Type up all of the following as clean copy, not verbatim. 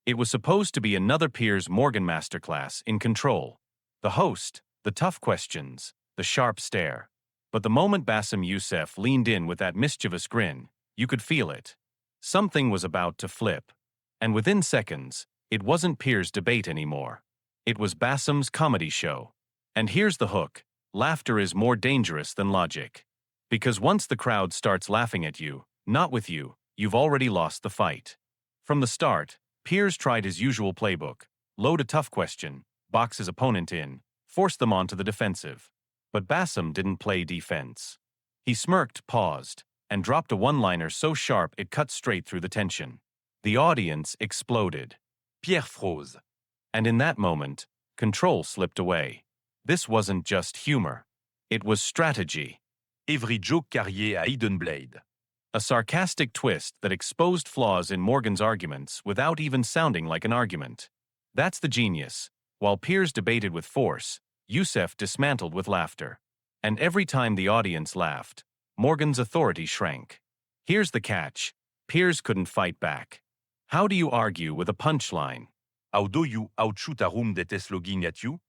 It was supposed to be another Piers Morgan masterclass in control. The host, the tough questions, the sharp stare. But the moment Bassem Youssef leaned in with that mischievous grin, you could feel it. Something was about to flip. And within seconds, it wasn't Piers' debate anymore. It was Bassem's comedy show. And here's the hook: laughter is more dangerous than logic. Because once the crowd starts laughing at you, not with you, you've already lost the fight. From the start, Piers tried his usual playbook: load a tough question, box his opponent in, force them onto the defensive. But Bassem didn't play defense. He smirked, paused, and dropped a one-liner so sharp it cut straight through the tension. The audience exploded. Pierre froze. And in that moment, control slipped away. This wasn't just humor. It was strategy. Every joke carried a hidden blade. A sarcastic twist that exposed flaws in Morgan's arguments without even sounding like an argument. That's the genius. While Piers debated with force, Youssef dismantled with laughter. And every time the audience laughed, Morgan's authority shrank. Here's the catch: Piers couldn't fight back. How do you argue with a punchline? How do you outshoot a room that is looking at you?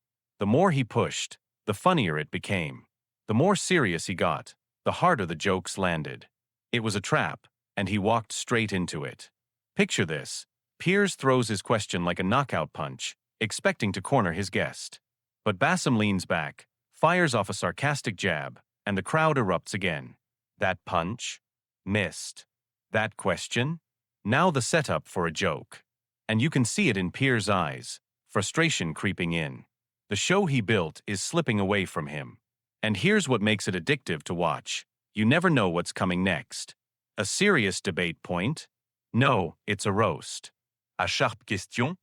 The more he pushed, the funnier it became. The more serious he got, the harder the jokes landed. It was a trap, and he walked straight into it. Picture this: Piers throws his question like a knockout punch, expecting to corner his guest. But Bassem leans back, fires off a sarcastic jab, and the crowd erupts again. That punch? Missed. That question? Now the setup for a joke. And you can see it in Piers' eyes, frustration creeping in. The show he built is slipping away from him. And here's what makes it addictive to watch: you never know what's coming next. A serious debate point? No, it's a roast. A sharp question?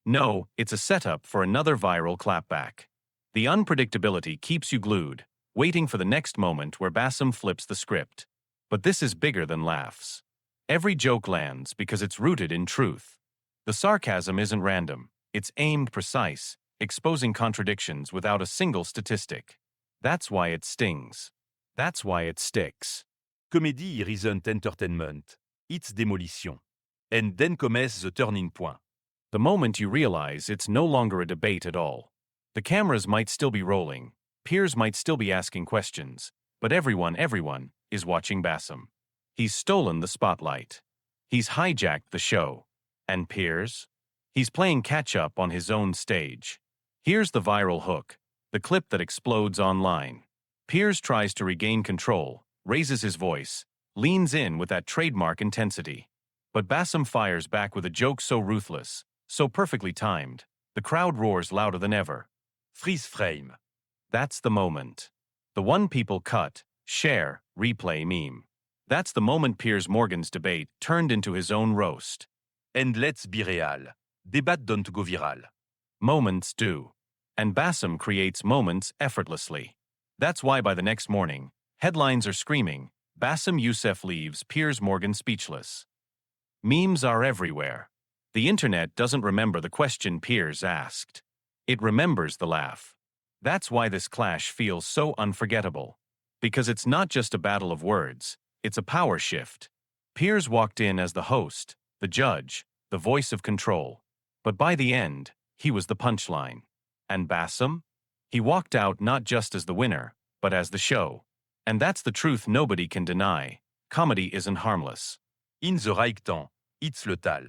No, it's a setup for another viral clapback. The unpredictability keeps you glued, waiting for the next moment where Bassem flips the script. But this is bigger than laughs. Every joke lands because it's rooted in truth. The sarcasm isn't random, it's aimed precise, exposing contradictions without a single statistic. That's why it stings. That's why it sticks. Comédie isn't entertainment, it's demolition. And then comes the turning point. The moment you realize it's no longer a debate at all. The cameras might still be rolling, Piers might still be asking questions, but everyone is watching Bassem. He's stolen the spotlight. He's hijacked the show. And Piers? He's playing catch-up on his own stage. Here's the viral hook, the clip that explodes online. Piers tries to regain control, raises his voice, leans in with that trademark intensity. But Bassem fires back with a joke so ruthless, so perfectly timed, the crowd roars louder than ever. Freeze frame. That's the moment. The one people cut, share, replay meme. That's the moment Piers Morgan's debate turned into his own roast. And let's be real. Debats don't go viral. Moments do. And Bassem creates moments effortlessly. That's why by the next morning, headlines are screaming, Bassem Youssef leaves Piers Morgan speechless. Memes are everywhere. The internet doesn't remember the question Piers asked. It remembers the laugh. That's why this clash feels so unforgettable. Because it's not just a battle of words, it's a power shift. Piers walked in as the host, the judge, the voice of control. But by the end, he was the punchline. And Bassem? He walked out not just as the winner, but as the show. And that's the truth nobody can deny. Comedy isn't harmless. In the right temps, it's lethal.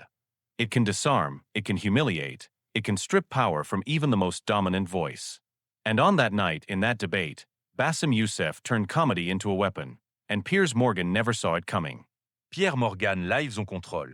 It can disarm, it can humiliate, it can strip power from even the most dominant voice. And on that night, in that debate, Bassem Youssef turned comedy into a weapon, and Piers Morgan never saw it coming. Piers Morgan lives en contrôle.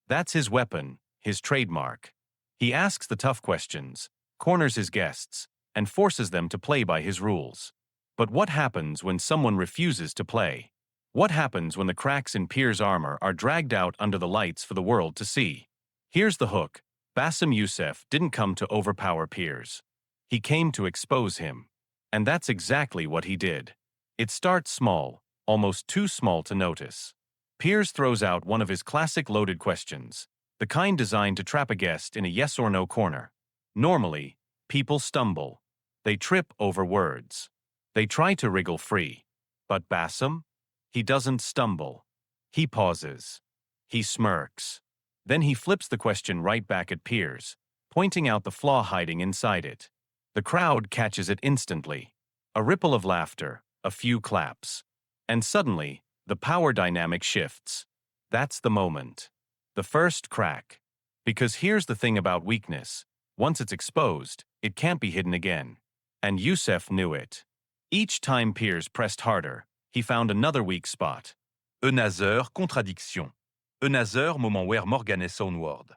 That's his weapon, his trademark. He asks the tough questions, corners his guests, and forces them to play by his rules. But what happens when someone refuses to play? What happens when the cracks in Piers' armor are dragged out under the lights for the world to see? Here's the hook. Bassem Youssef didn't come to overpower Piers. He came to expose him. And that's exactly what he did. It starts small, almost too small to notice. Piers throws out one of his classic loaded questions, the kind designed to trap a guest in a yes or no corner. Normally, people stumble. They trip over words. They try to wriggle free. But Bassem? He doesn't stumble. He pauses. He smirks. Then he flips the question right back at Piers, pointing out the flaw hiding inside it. The crowd catches it instantly. A ripple of laughter, a few claps. And suddenly, the power dynamic shifts. That's the moment. The first crack. Because here's the thing about weakness. Once it's exposed, it can't be hidden again. And Youssef knew it. Each time Piers pressed harder, he found another weak spot. Another contradiction. Another moment where Morgan is onward.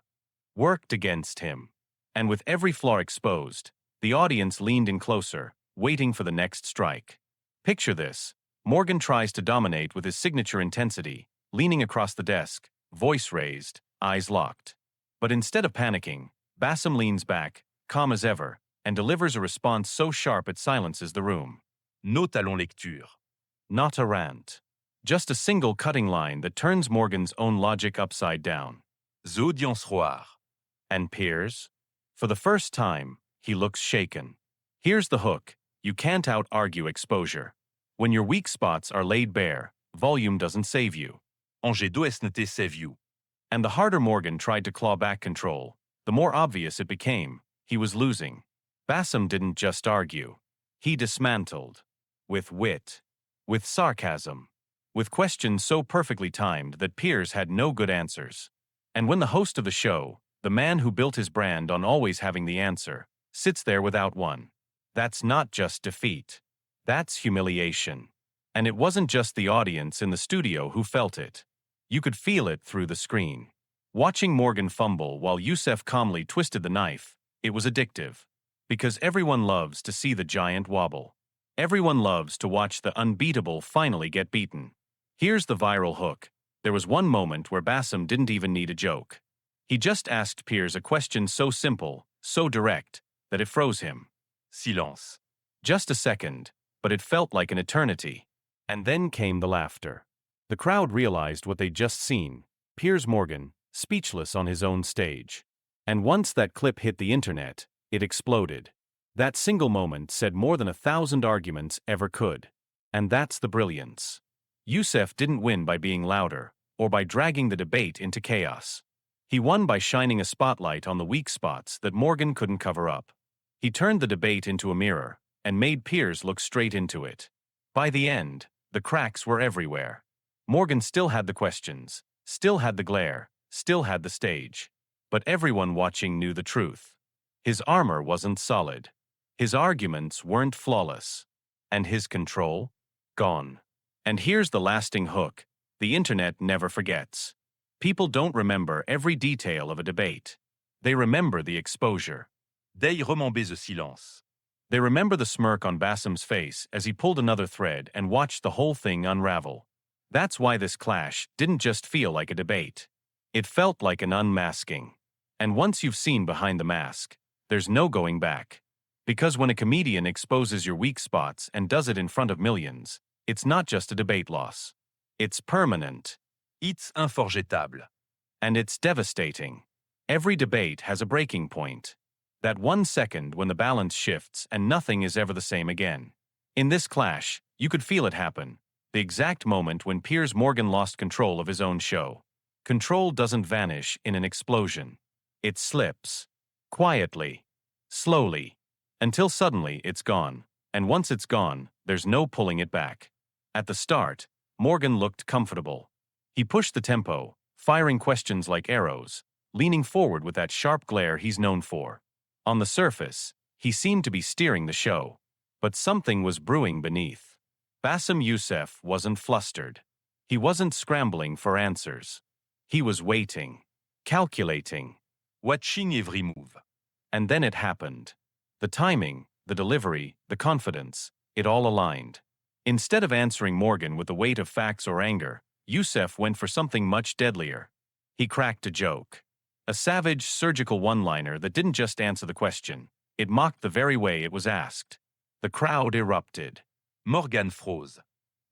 Worked against him. And with every flaw exposed, the audience leaned in closer, waiting for the next strike. Picture this. Morgan tries to dominate with his signature intensity, leaning across the desk, voice raised, eyes locked. But instead of panicking, Bassem leans back, calm as ever, and delivers a response so sharp it silences the room. No talon lecture. Not a rant. Just a single cutting line that turns Morgan's own logic upside down. The audience roar. And Piers? For the first time, he looks shaken. Here's the hook. You can't out-argue exposure. When your weak spots are laid bare, volume doesn't save you. Angers does not save you. And the harder Morgan tried to claw back control, the more obvious it became. He was losing. Bassem didn't just argue. He dismantled. With wit. With sarcasm. With questions so perfectly timed that Piers had no good answers. And when the host of the show, the man who built his brand on always having the answer, sits there without one, that's not just defeat. That's humiliation. And it wasn't just the audience in the studio who felt it. You could feel it through the screen. Watching Morgan fumble while Youssef calmly twisted the knife, it was addictive. Because everyone loves to see the giant wobble. Everyone loves to watch the unbeatable finally get beaten. Here's the viral hook. There was one moment where Bassem didn't even need a joke. He just asked Piers a question so simple, so direct, that it froze him. Silence. Just a second, but it felt like an eternity. And then came the laughter. The crowd realized what they'd just seen. Piers Morgan, speechless on his own stage. And once that clip hit the internet, it exploded. That single moment said more than 1,000 arguments ever could. And that's the brilliance. Youssef didn't win by being louder, or by dragging the debate into chaos. He won by shining a spotlight on the weak spots that Morgan couldn't cover up. He turned the debate into a mirror, and made Piers look straight into it. By the end, the cracks were everywhere. Morgan still had the questions, still had the glare, still had the stage. But everyone watching knew the truth. His armor wasn't solid. His arguments weren't flawless. And his control? Gone. And here's the lasting hook. The internet never forgets. People don't remember every detail of a debate. They remember the exposure. They remember the silence. They remember the smirk on Bassem's face as he pulled another thread and watched the whole thing unravel. That's why this clash didn't just feel like a debate. It felt like an unmasking. And once you've seen behind the mask, there's no going back. Because when a comedian exposes your weak spots and does it in front of millions, it's not just a debate loss. It's permanent. It's unforgettable. And it's devastating. Every debate has a breaking point. That 1 second when the balance shifts and nothing is ever the same again. In this clash, you could feel it happen. The exact moment when Piers Morgan lost control of his own show. Control doesn't vanish in an explosion. It slips. Quietly. Slowly. Until suddenly it's gone. And once it's gone, there's no pulling it back. At the start, Morgan looked comfortable. He pushed the tempo, firing questions like arrows, leaning forward with that sharp glare he's known for. On the surface, he seemed to be steering the show. But something was brewing beneath. Bassem Youssef wasn't flustered. He wasn't scrambling for answers. He was waiting. Calculating. Watching every move. And then it happened. The timing, the delivery, the confidence, it all aligned. Instead of answering Morgan with the weight of facts or anger, Youssef went for something much deadlier. He cracked a joke. A savage, surgical one-liner that didn't just answer the question. It mocked the very way it was asked. The crowd erupted. Morgan froze.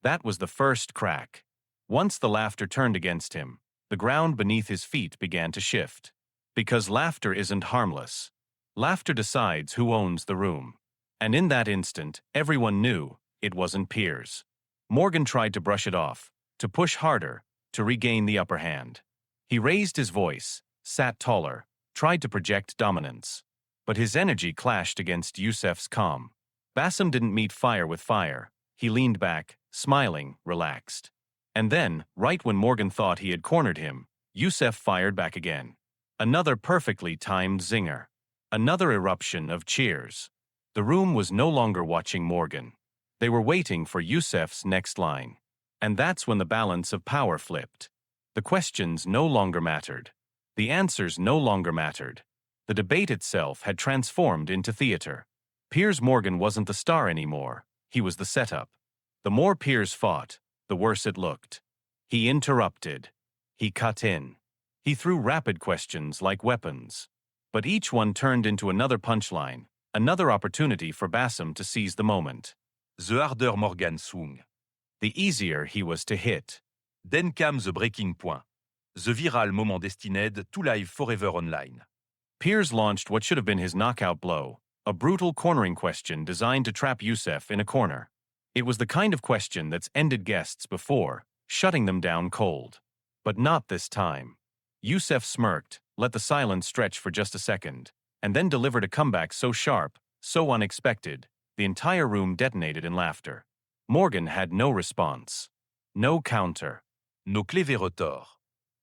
That was the first crack. Once the laughter turned against him, the ground beneath his feet began to shift. Because laughter isn't harmless. Laughter decides who owns the room. And in that instant, everyone knew it wasn't Piers. Morgan tried to brush it off, to push harder, to regain the upper hand. He raised his voice, sat taller, tried to project dominance. But his energy clashed against Youssef's calm. Bassem didn't meet fire with fire. He leaned back, smiling, relaxed. And then, right when Morgan thought he had cornered him, Youssef fired back again. Another perfectly timed zinger. Another eruption of cheers. The room was no longer watching Morgan. They were waiting for Youssef's next line. And that's when the balance of power flipped. The questions no longer mattered. The answers no longer mattered. The debate itself had transformed into theater. Piers Morgan wasn't the star anymore. He was the setup. The more Piers fought, the worse it looked. He interrupted. He cut in. He threw rapid questions like weapons. But each one turned into another punchline, another opportunity for Bassem to seize the moment. The harder Morgan swung. The easier he was to hit. Then came the breaking point. The viral moment destined to live forever online. Piers launched what should have been his knockout blow, a brutal cornering question designed to trap Youssef in a corner. It was the kind of question that's ended guests before, shutting them down cold. But not this time. Youssef smirked, let the silence stretch for just a second, and then delivered a comeback so sharp, so unexpected, the entire room detonated in laughter. Morgan had no response. No counter. No clever retort.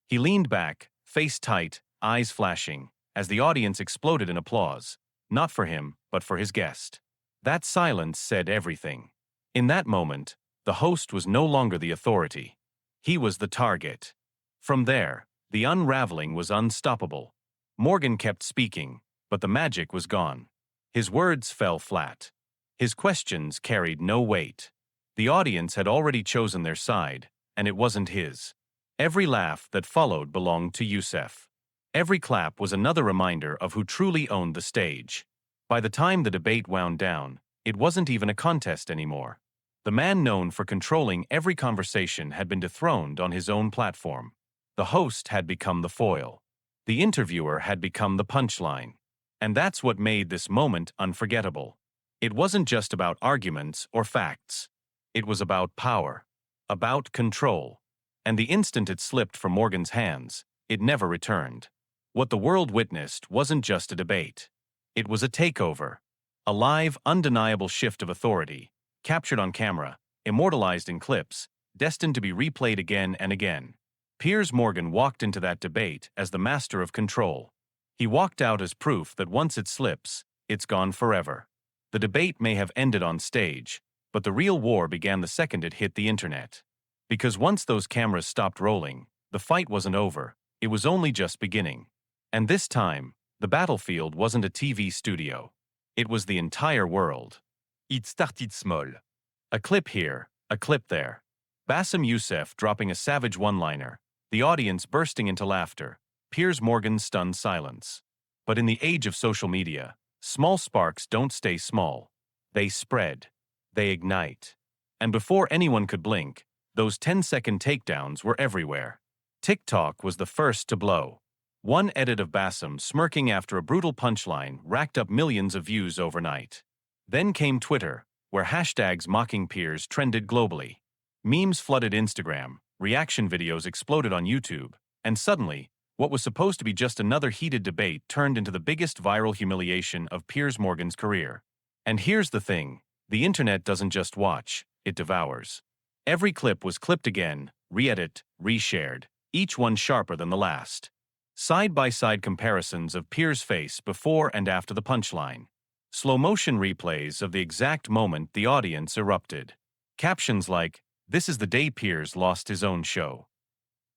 He leaned back, face tight, eyes flashing, as the audience exploded in applause, not for him, but for his guest. That silence said everything. In that moment, the host was no longer the authority. He was the target. From there, the unraveling was unstoppable. Morgan kept speaking, but the magic was gone. His words fell flat. His questions carried no weight. The audience had already chosen their side, and it wasn't his. Every laugh that followed belonged to Youssef. Every clap was another reminder of who truly owned the stage. By the time the debate wound down, it wasn't even a contest anymore. The man known for controlling every conversation had been dethroned on his own platform. The host had become the foil. The interviewer had become the punchline. And that's what made this moment unforgettable. It wasn't just about arguments or facts. It was about power. About control. And the instant it slipped from Morgan's hands, it never returned. What the world witnessed wasn't just a debate. It was a takeover. A live, undeniable shift of authority, captured on camera, immortalized in clips, destined to be replayed again and again. Piers Morgan walked into that debate as the master of control. He walked out as proof that once it slips, it's gone forever. The debate may have ended on stage, but the real war began the second it hit the internet. Because once those cameras stopped rolling, the fight wasn't over, it was only just beginning. And this time, the battlefield wasn't a TV studio. It was the entire world. It started small. A clip here, a clip there. Bassem Youssef dropping a savage one-liner, the audience bursting into laughter, Piers Morgan's stunned silence. But in the age of social media, small sparks don't stay small. They spread. They ignite. And before anyone could blink, those 10-second takedowns were everywhere. TikTok was the first to blow. One edit of Bassem smirking after a brutal punchline racked up millions of views overnight. Then came Twitter, where hashtags mocking Piers trended globally. Memes flooded Instagram, reaction videos exploded on YouTube, and suddenly, what was supposed to be just another heated debate turned into the biggest viral humiliation of Piers Morgan's career. And here's the thing, the internet doesn't just watch, it devours. Every clip was clipped again, re-edited, reshared, each one sharper than the last. Side-by-side comparisons of Piers' face before and after the punchline. Slow-motion replays of the exact moment the audience erupted. Captions like, "This is the day Piers lost his own show."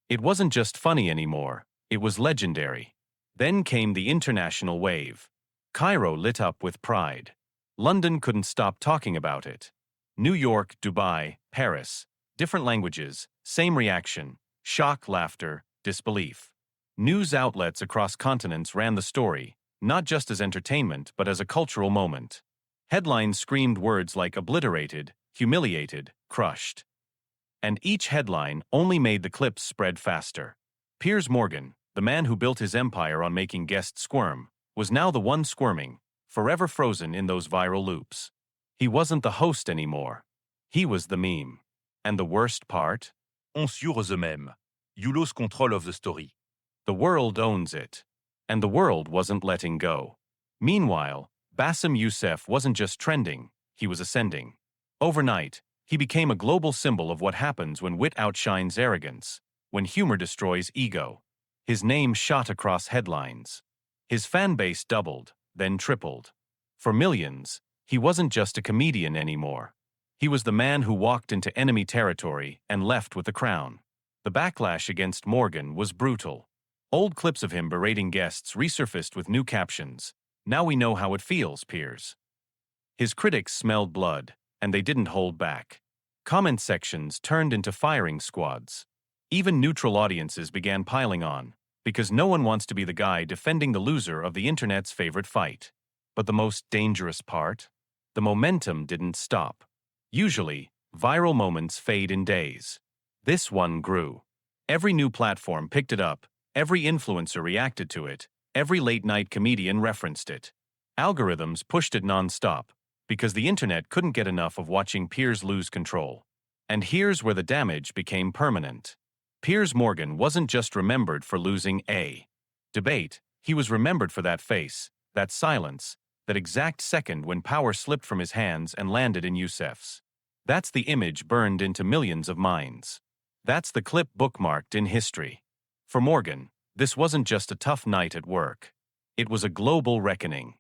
It wasn't just funny anymore, it was legendary. Then came the international wave. Cairo lit up with pride. London couldn't stop talking about it. New York, Dubai, Paris, different languages, same reaction, shock, laughter, disbelief. News outlets across continents ran the story, not just as entertainment but as a cultural moment. Headlines screamed words like obliterated, humiliated, crushed. And each headline only made the clips spread faster. Piers Morgan, the man who built his empire on making guests squirm, was now the one squirming, forever frozen in those viral loops. He wasn't the host anymore. He was the meme. And the worst part? On sur the meme. You lose control of the story. The world owns it. And the world wasn't letting go. Meanwhile, Bassem Youssef wasn't just trending, he was ascending. Overnight, he became a global symbol of what happens when wit outshines arrogance, when humor destroys ego. His name shot across headlines. His fan base doubled, then tripled. For millions, he wasn't just a comedian anymore. He was the man who walked into enemy territory and left with the crown. The backlash against Morgan was brutal. Old clips of him berating guests resurfaced with new captions. "Now we know how it feels, Piers." His critics smelled blood, and they didn't hold back. Comment sections turned into firing squads. Even neutral audiences began piling on, because no one wants to be the guy defending the loser of the internet's favorite fight. But the most dangerous part? The momentum didn't stop. Usually, viral moments fade in days. This one grew. Every new platform picked it up, every influencer reacted to it, every late-night comedian referenced it. Algorithms pushed it non-stop, because the internet couldn't get enough of watching Piers lose control. And here's where the damage became permanent. Piers Morgan wasn't just remembered for losing a debate, he was remembered for that face, that silence, that exact second when power slipped from his hands and landed in Youssef's. That's the image burned into millions of minds. That's the clip bookmarked in history. For Morgan, this wasn't just a tough night at work. It was a global reckoning.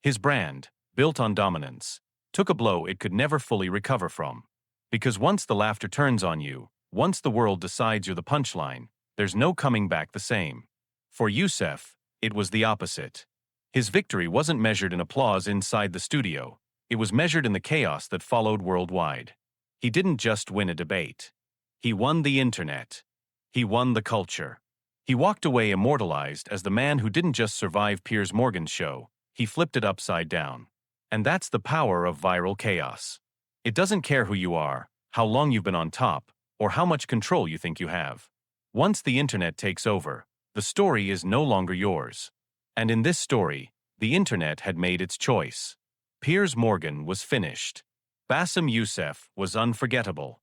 His brand, built on dominance, took a blow it could never fully recover from. Because once the laughter turns on you, once the world decides you're the punchline, there's no coming back the same. For Youssef, it was the opposite. His victory wasn't measured in applause inside the studio. It was measured in the chaos that followed worldwide. He didn't just win a debate. He won the internet. He won the culture. He walked away immortalized as the man who didn't just survive Piers Morgan's show, he flipped it upside down. And that's the power of viral chaos. It doesn't care who you are, how long you've been on top, or how much control you think you have. Once the internet takes over, the story is no longer yours. And in this story, the internet had made its choice. Piers Morgan was finished. Bassem Youssef was unforgettable.